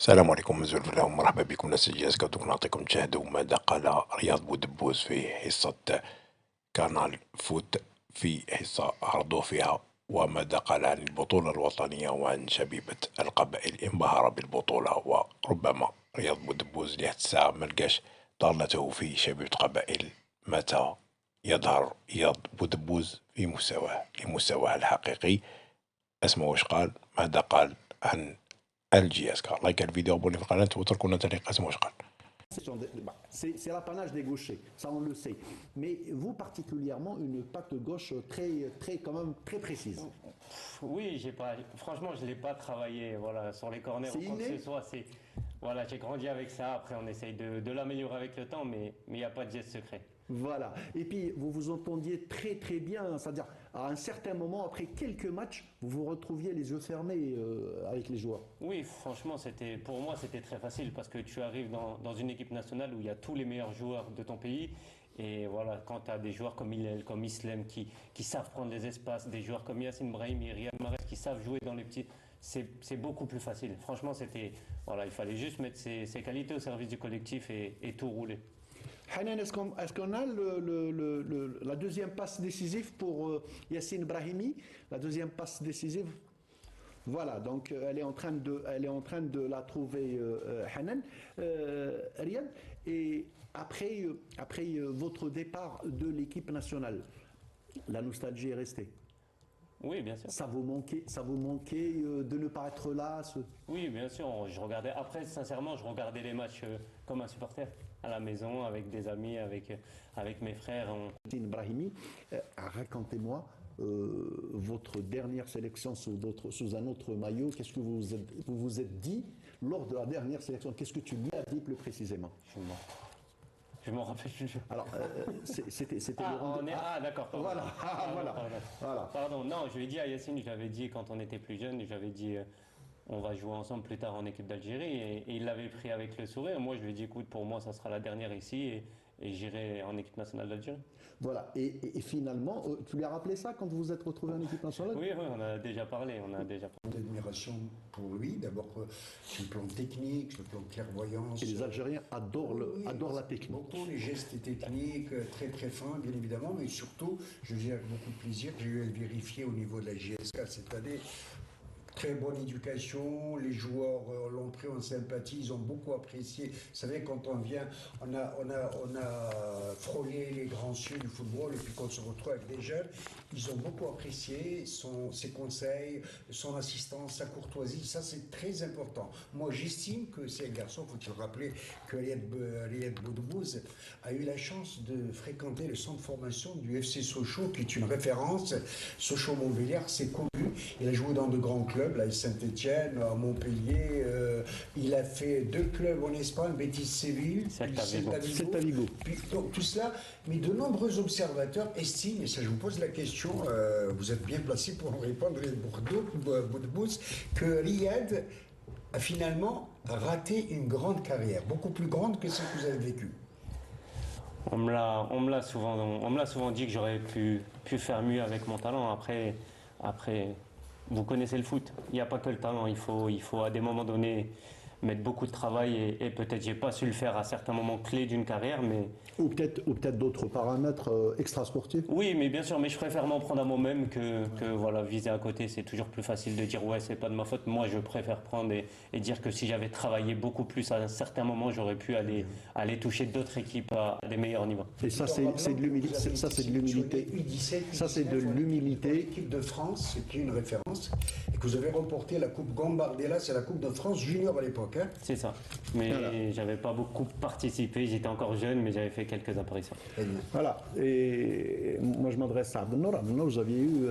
السلام عليكم مزول الله ومرحبا بكم ناس الجهاز كنتو نعطيكم تشاهدوا ماذا قال رياض بودبوز في حصة كانال فوت في حصة عرضوا فيها وماذا قال عن البطولة الوطنية وعن شبيبة القبائل انبهر بالبطولة وربما رياض بودبوز لحد الساعة ملقاش ضالته في شبيبة قبائل متى يظهر رياض بودبوز في لمستواه الحقيقي. اسمعوا واش قال ماذا قال عن الجهاز. لايك الفيديو ابوني في القناة واتركونا تعليق. اسمعوا واش قال. C'est l'apanage des gauchers, ça on le sait. Mais vous particulièrement une patte gauche quand même très précise. Oui, franchement, je l'ai pas travaillé, voilà, sur les corners ou quoi que ce soit. Voilà, j'ai grandi avec ça. Après, on essaye de l'améliorer avec le temps, mais il n'y a pas de geste secret. Voilà. Et puis, vous vous entendiez très bien. C'est-à-dire, à un certain moment, après quelques matchs, vous vous retrouviez les yeux fermés avec les joueurs. Oui, franchement, pour moi, c'était très facile parce que tu arrives dans une équipe nationale où il y a tous les meilleurs joueurs de ton pays. Et voilà, quand tu as des joueurs comme Hillel, comme Islem qui savent prendre les espaces, des joueurs comme Yassine Brahim et Riyad Mahrez qui savent jouer dans les petits, c'est beaucoup plus facile. Franchement, voilà, il fallait juste mettre ses qualités au service du collectif et tout rouler. Hanan, est-ce qu'on a la deuxième passe décisive pour Yassine Brahimi? La deuxième passe décisive. Voilà, donc elle est en train de la trouver, Hanan. Riyad, et après votre départ de l'équipe nationale, la nostalgie est restée. Oui, bien sûr. Ça vous manquait de ne pas être là Oui, bien sûr. Après, sincèrement, je regardais les matchs comme un supporter à la maison, avec des amis, avec mes frères. Brahimi, racontez-moi votre dernière sélection sous un autre maillot. Qu'est-ce que vous vous êtes dit lors de la dernière sélection? Qu'est-ce que tu lui as dit plus précisément? Je m'en rappelle plus. Alors, c'était d'accord. Voilà. Pardon, non, je lui ai dit à Yassine, je l'avais dit quand on était plus jeune, j'avais dit on va jouer ensemble plus tard en équipe d'Algérie et il l'avait pris avec le sourire. Moi, je lui ai dit écoute, pour moi, ça sera la dernière ici et j'irai en équipe nationale d'Algérie. Voilà, et finalement, tu lui as rappelé ça quand vous vous êtes retrouvé en équipe nationale? Oui, on a déjà parlé. D'admiration pour lui, d'abord sur le plan technique, sur le plan clairvoyance. Et les Algériens adorent la technique. Beaucoup les gestes techniques, très fins, bien évidemment, mais surtout, je dis avec beaucoup de plaisir, j'ai eu à le vérifier au niveau de la JSK cette année. Très bonne éducation, les joueurs l'ont pris en sympathie, ils ont beaucoup apprécié. Vous savez, quand on vient, on a frôlé les grands cieux du football, et puis quand on se retrouve avec des jeunes, ils ont beaucoup apprécié ses conseils, son assistance, sa courtoisie, ça c'est très important. Moi j'estime que c'est un garçon, faut-il rappeler que Riyad Bouderbouze a eu la chance de fréquenter le centre de formation du FC Sochaux, qui est une référence. Sochaux-Montbéliard, c'est connu, il a joué dans de grands clubs, là, à Saint-Etienne, à Montpellier, il a fait 2 clubs en Espagne, Betis Séville, Celta Vigo. Puis tout cela, mais de nombreux observateurs estiment, et ça je vous pose la question, vous êtes bien placé pour en répondre, Bouderbouze, que Riyad a finalement raté une grande carrière, beaucoup plus grande que celle que vous avez vécue. On me l'a souvent dit que j'aurais pu faire mieux avec mon talent. Après, vous connaissez le foot, il n'y a pas que le talent, il faut à des moments donnés mettre beaucoup de travail et peut-être j'ai pas su le faire à certains moments clés d'une carrière, mais ou peut-être d'autres paramètres extrasportifs. Oui, mais bien sûr, mais je préfère m'en prendre à moi-même que voilà, viser à côté. C'est toujours plus facile de dire ouais, c'est pas de ma faute. Moi, je préfère prendre et dire que si j'avais travaillé beaucoup plus à un certain moment, j'aurais pu aller toucher d'autres équipes à des meilleurs niveaux. Et ça, c'est de l'humilité. Ça, c'est de l'humilité. Ça, c'est de l'humilité. L'équipe de France, qui est une référence, et que vous avez remporté la Coupe Gambardella, c'est la Coupe de France junior à l'époque. Hein. C'est ça. Mais j'avais pas beaucoup participé. J'étais encore jeune, mais j'avais fait quelques apparitions. Voilà. Et moi, je m'adresse à Abdelnour. Abdelnour, vous aviez eu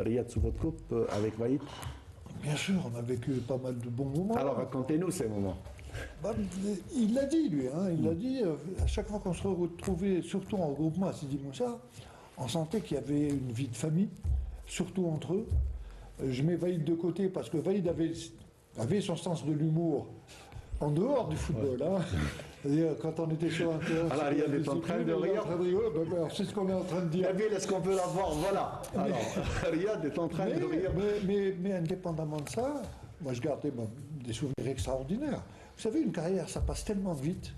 Riyad sous votre coupe avec Vaïd? Bien sûr, on a vécu pas mal de bons moments. Alors, racontez-nous ces moments. Bah, il l'a dit, lui. Hein, il l'a dit. À chaque fois qu'on se retrouvait, surtout en regroupement à Sidi Moussa, on sentait qu'il y avait une vie de famille, surtout entre eux. Je mets Vaïd de côté parce que Vaïd avait son sens de l'humour en dehors du football. Hein. C'est-à-dire, quand on était sur un terrain... Alors, Riyad est en train de rire. C'est ce qu'on est en train de dire. Nabil, est-ce qu'on peut la voir? Voilà. Alors, Riyad est en train de rire. Mais indépendamment de ça, moi je garde des souvenirs extraordinaires. Vous savez, une carrière, ça passe tellement vite.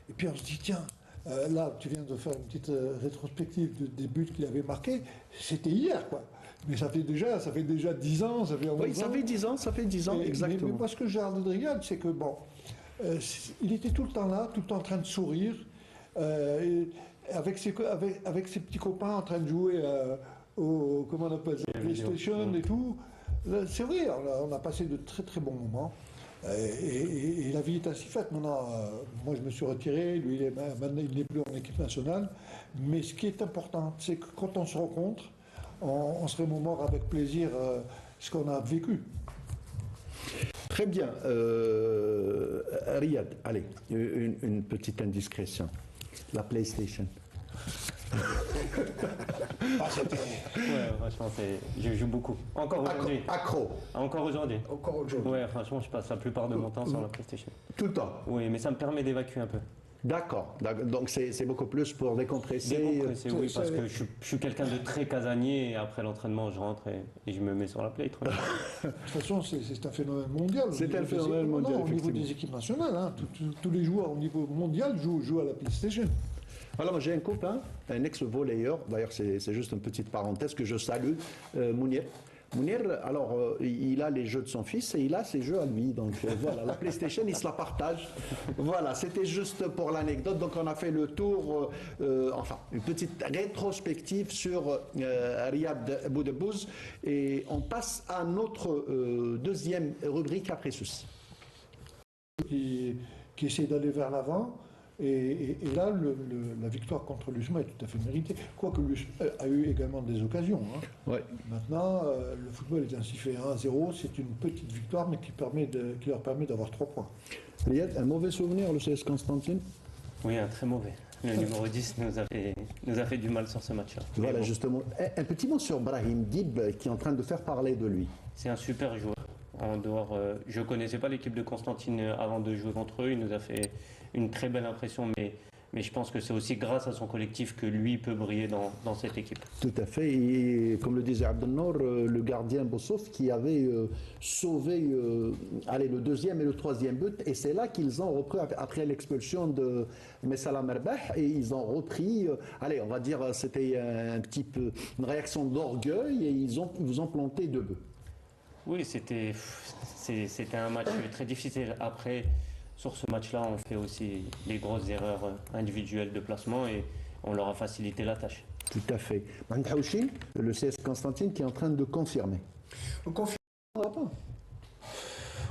Et puis on se dit, tiens, là, tu viens de faire une petite rétrospective des buts qu'il avait marqués. C'était hier, quoi. Mais ça fait déjà 10 ans, ça fait 11 ans. Oui, ça fait 10 ans, exactement. Mais moi, ce que j'ai regardé de Riyad, c'est que, bon, il était tout le temps là, tout le temps en train de sourire, avec ses petits copains en train de jouer comment on appelle ça, PlayStation et tout. C'est vrai, on a passé de très très bons moments. Et la vie est ainsi faite. Maintenant, moi je me suis retiré, lui il n'est plus en équipe nationale. Mais ce qui est important, c'est que quand on se rencontre, on se remémore avec plaisir ce qu'on a vécu. Très bien. Riyad, allez, une petite indiscrétion. La PlayStation. Ouais, franchement, je joue beaucoup. Encore aujourd'hui. Accro. Encore aujourd'hui. Encore aujourd'hui. Ouais, franchement, je passe la plupart de mon temps sur la PlayStation. Tout le temps. Oui, mais ça me permet d'évacuer un peu. D'accord. Donc c'est beaucoup plus pour décompresser. Décompresser, oui, parce que je suis quelqu'un de très casanier et après l'entraînement, je rentre et je me mets sur la play. De toute façon, c'est un phénomène mondial. C'est un phénomène mondial, Au niveau effectivement. des équipes nationales, hein, tous les joueurs au niveau mondial jouent à la PlayStation. Alors, j'ai un copain, un ex-volleyeur, d'ailleurs c'est juste une petite parenthèse que je salue, Mounir. Mounir, alors il a les jeux de son fils et il a ses jeux à lui, donc voilà, la PlayStation il se la partage. Voilà, c'était juste pour l'anecdote, donc on a fait le tour, enfin une petite rétrospective sur Riyad Boudebouz et on passe à notre deuxième rubrique après ceci. Qui essaie d'aller vers l'avant. Et là, la victoire contre l'USMA est tout à fait méritée. Quoique l'USMA a eu également des occasions. Hein. Ouais. Maintenant, le football est ainsi fait 1-0. C'est une petite victoire, mais qui leur permet d'avoir 3 points. Riyad, un mauvais souvenir, le CS Constantine? Oui, un très mauvais. Le numéro 10 nous a fait du mal sur ce match-là. Voilà, bon, justement. Un petit mot sur Brahim Dib qui est en train de faire parler de lui. c'est un super joueur. En dehors, je ne connaissais pas l'équipe de Constantine avant de jouer contre eux. Il nous a fait une très belle impression, mais je pense que c'est aussi grâce à son collectif que lui peut briller dans cette équipe. Tout à fait. Et comme le disait Abdelnour, le gardien Bossouf qui avait sauvé le deuxième et le troisième but. Et c'est là qu'ils ont repris, après l'expulsion de Messala Merbah, et ils ont repris, on va dire, c'était un petit peu une réaction d'orgueil, et ils vous ont planté 2 buts. Oui, c'était un match très difficile. Après, sur ce match-là, on fait aussi des grosses erreurs individuelles de placement et on leur a facilité la tâche. Tout à fait. Mantaouchin, le CS Constantine qui est en train de confirmer. On confirme.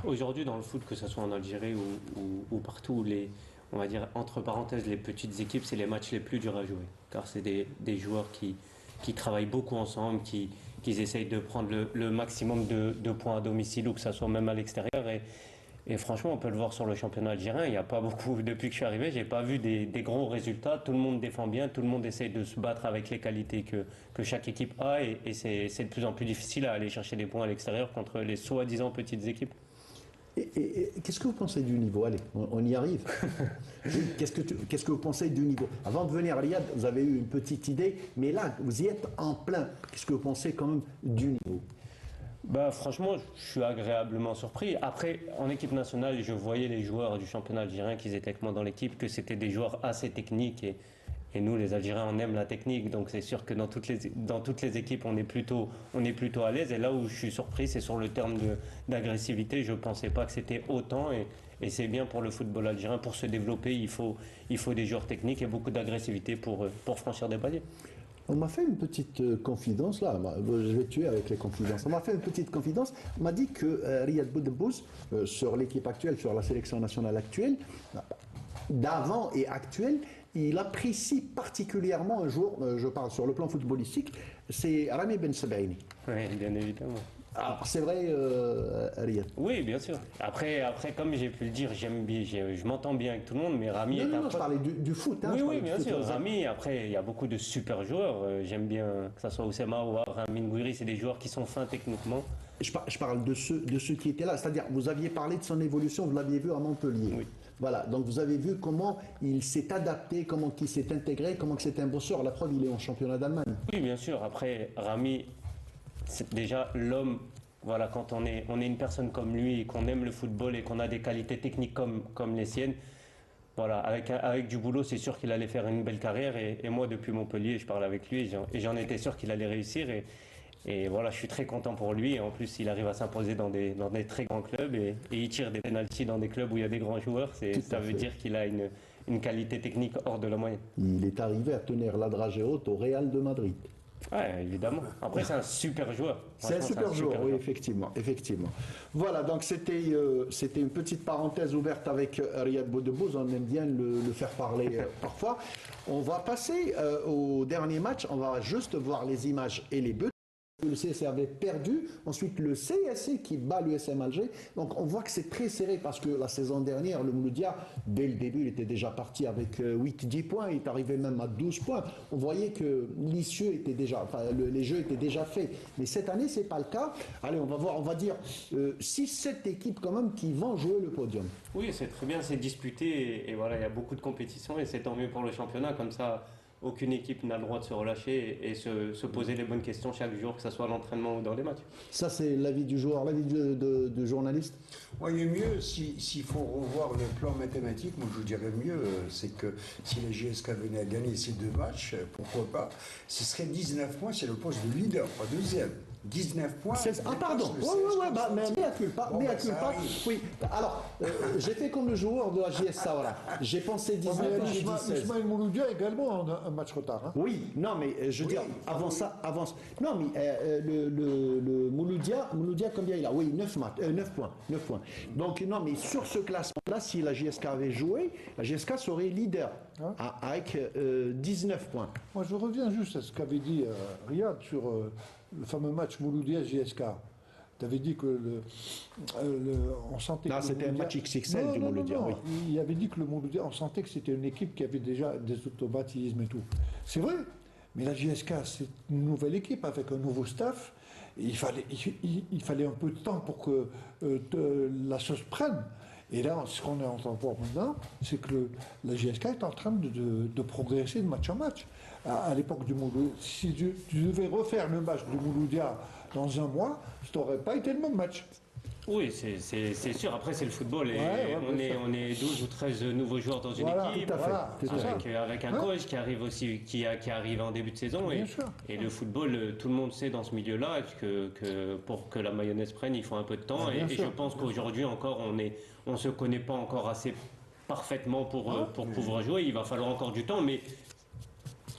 Aujourd'hui, dans le foot, que ce soit en Algérie ou partout, on va dire, entre parenthèses, les petites équipes, c'est les matchs les plus durs à jouer. Car c'est des joueurs qui travaillent beaucoup ensemble, qui essayent de prendre le maximum de points à domicile ou que ce soit même à l'extérieur. Et franchement, on peut le voir sur le championnat algérien. Il n'y a pas beaucoup, depuis que je suis arrivé, je n'ai pas vu des gros résultats. Tout le monde défend bien, tout le monde essaye de se battre avec les qualités que chaque équipe a. Et c'est de plus en plus difficile à aller chercher des points à l'extérieur contre les soi-disant petites équipes. Et qu'est-ce que vous pensez du niveau? Allez, on y arrive. Qu'est-ce que vous pensez du niveau? Avant de venir à Riyad, vous avez eu une petite idée, mais là, vous y êtes en plein. Qu'est-ce que vous pensez quand même du niveau? Franchement, je suis agréablement surpris. Après, en équipe nationale, je voyais les joueurs du championnat algérien qui étaient avec moi dans l'équipe, que c'était des joueurs assez techniques. Et nous, les Algériens, on aime la technique. Donc c'est sûr que dans toutes les équipes, on est plutôt à l'aise. Et là où je suis surpris, c'est sur le terme d'agressivité. Je ne pensais pas que c'était autant. Et c'est bien pour le football algérien. Pour se développer, il faut des joueurs techniques et beaucoup d'agressivité pour franchir des paliers. On m'a fait une petite confidence, là, je vais tuer avec les confidences. On m'a fait une petite confidence, on m'a dit que Riyad Boudebouz, sur l'équipe actuelle, sur la sélection nationale actuelle, d'avant et actuelle, il apprécie particulièrement un joueur, je parle sur le plan footballistique, c'est Rami Ben Sebaini. Oui, bien évidemment. Alors, c'est vrai, Riyad? Oui, bien sûr. Après, comme j'ai pu le dire, j'aime bien, je m'entends bien avec tout le monde, mais Rami est un Non, je parlais du foot. Hein, oui, bien sûr. Rami, après, il y a beaucoup de super joueurs. J'aime bien que ce soit Oussama ou Rami Ngouiri, c'est des joueurs qui sont fins techniquement. Je parle de ceux qui étaient là. C'est-à-dire, vous aviez parlé de son évolution, vous l'aviez vu à Montpellier. Oui. Voilà, donc vous avez vu comment il s'est adapté, comment il s'est intégré, comment c'est un bosseur. La preuve, il est en championnat d'Allemagne. Oui, bien sûr. Après, Rami, c'est déjà l'homme voilà, quand on est une personne comme lui et qu'on aime le football et qu'on a des qualités techniques comme les siennes, voilà, avec du boulot, c'est sûr qu'il allait faire une belle carrière. Et moi, depuis Montpellier, je parlais avec lui et j'en étais sûr qu'il allait réussir. Et voilà, je suis très content pour lui. Et en plus, il arrive à s'imposer dans des très grands clubs et il tire des pénaltys dans des clubs où il y a des grands joueurs. Ça veut dire qu'il a une qualité technique hors de la moyenne. Il est arrivé à tenir la dragée haute au Real de Madrid. Ouais, évidemment. Après, c'est un super joueur. C'est un Franchement, super joueur, oui, effectivement. Voilà, donc c'était une petite parenthèse ouverte avec Riyad Boudebouz. On aime bien le faire parler parfois. On va passer au dernier match. On va juste voir les images et les buts. Le CSC avait perdu, ensuite le CSC qui bat l'USM Alger. Donc on voit que c'est très serré parce que la saison dernière, le Mouloudia, dès le début, il était déjà parti avec 8-10 points, il est arrivé même à 12 points. On voyait que l'issue était déjà, les jeux étaient déjà faits. Mais cette année, c'est pas le cas. Allez, on va voir, on va dire 6-7 équipes quand même qui vont jouer le podium. Oui, c'est très bien, c'est disputé et voilà, il y a beaucoup de compétition et c'est tant mieux pour le championnat. Comme ça, aucune équipe n'a le droit de se relâcher et se poser les bonnes questions chaque jour, que ce soit à l'entraînement ou dans les matchs. Ça, c'est l'avis du joueur, l'avis du journaliste. Ouais, il est mieux, s'il faut revoir le plan mathématique, moi je vous dirais mieux, c'est que si la GSK venait à gagner ces 2 matchs, pourquoi pas, ce serait 19 points, c'est le poste de leader, pas deuxième. 19 points. Ah pardon, mais mea culpa, oui. Alors, j'ai fait comme le joueur de la JS Saoura. J'ai pensé 19, j'ai dit 16. Ismaël Mouloudia également un match retard. Hein. Oui, non mais je veux dire, avant ça, non mais le Mouloudia combien il a? Oui, 9 points. Donc non mais sur ce classement-là, si la JSK avait joué, la JSK serait leader avec 19 points. Moi je reviens juste à ce qu'avait dit Riyad sur le fameux match Mouloudia-JSK. Tu avais dit que on sentait non, que c'était un match XXL du Mouloudia, oui. Il avait dit que le Mouloudia, on sentait que c'était une équipe qui avait déjà des automatismes et tout. C'est vrai, mais la JSK, c'est une nouvelle équipe avec un nouveau staff. Il fallait un peu de temps pour que la sauce prenne. Et là, ce qu'on est en train de voir maintenant, c'est que la JSK est en train de progresser de match en match. À l'époque du Mouloudia, si tu devais refaire le match du Mouloudia dans un mois, ça n'aurait pas été le même match. Oui, c'est sûr. Après, c'est le football. Et on est 12 ou 13 nouveaux joueurs dans une équipe. Tout à fait. Avec un coach qui arrive aussi, qui arrive en début de saison. Et le football, tout le monde sait dans ce milieu-là que pour que la mayonnaise prenne, il faut un peu de temps. Et je pense qu'aujourd'hui encore, on se connaît pas encore assez parfaitement pour pouvoir jouer. Il va falloir encore du temps, mais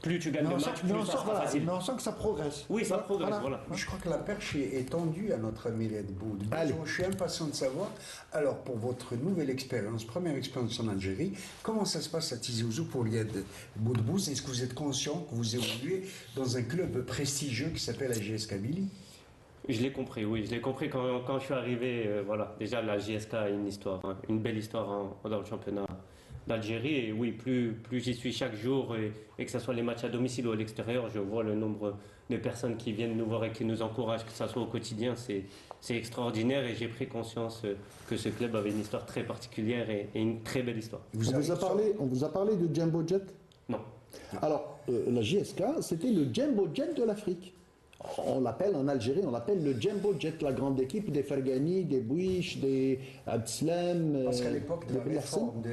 plus tu gagnes le match, plus ça sera facile. Mais on sent que ça progresse. Oui, ça progresse, voilà. Je crois que la perche est tendue à notre ami Riyad Boudebouz. Je suis impatient de savoir, alors pour votre nouvelle expérience, première expérience en Algérie, comment ça se passe à Tizi Ouzou pour Riyad Boudebouz? Est-ce que vous êtes conscient que vous évoluez dans un club prestigieux qui s'appelle la JS Kabylie? Je l'ai compris, oui. Je l'ai compris quand je suis arrivé. Voilà. Déjà, la JSK a une histoire, une belle histoire dans le championnat d'Algérie. Et oui, plus j'y suis chaque jour et que ce soit les matchs à domicile ou à l'extérieur, je vois le nombre de personnes qui viennent nous voir et qui nous encouragent, que ce soit au quotidien. C'est extraordinaire et j'ai pris conscience que ce club avait une histoire très particulière et une très belle histoire. On vous a parlé de Jumbo Jet? Non. Alors, la JSK, c'était le Jumbo Jet de l'Afrique. On l'appelle en Algérie, on l'appelle le Jumbo Jet, la grande équipe des Fergani, des Bouiche, des Abdeslam. Parce qu'à l'époque de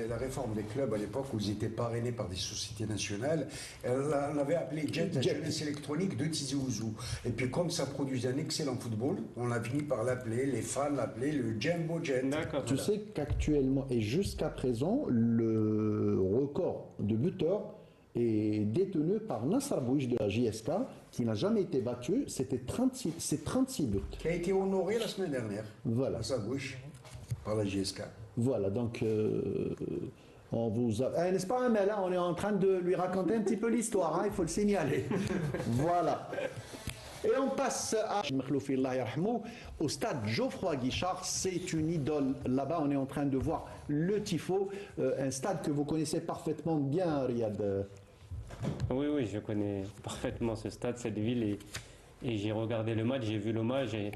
la réforme des clubs, à l'époque où ils étaient parrainés par des sociétés nationales, on avait appelé Jet la jeunesse électronique de Tizi Ouzou. Et puis comme ça produisait un excellent football, on a fini par l'appeler, les fans l'appelaient le Jumbo Jet. D'accord. Tu sais qu'actuellement et jusqu'à présent, le record de buteurs est détenu par Nasser Bouiche de la JSK, qui n'a jamais été battu. C'est 36 buts. Qui a été honoré la semaine dernière. Voilà. Nasser Bouiche, par la JSK. Voilà, donc on vous a... n'est-ce pas, mais là on est en train de lui raconter un petit peu l'histoire, il faut le signaler. Voilà. Et on passe au stade Geoffroy Guichard. C'est une idole. Là-bas, on est en train de voir le Tifo, un stade que vous connaissez parfaitement bien, Riyad. Oui, je connais parfaitement ce stade, cette ville, et j'ai regardé le match, j'ai vu l'hommage, et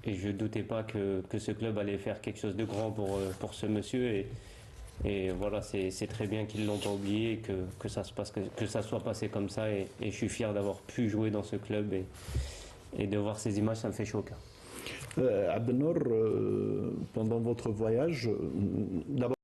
je ne doutais pas que ce club allait faire quelque chose de grand pour ce monsieur. Et voilà, c'est très bien qu'ils ne l'ont pas oublié, que ça soit passé comme ça, et je suis fier d'avoir pu jouer dans ce club, et de voir ces images, ça me fait chaud au cœur. Abdelnour, pendant votre voyage, d'abord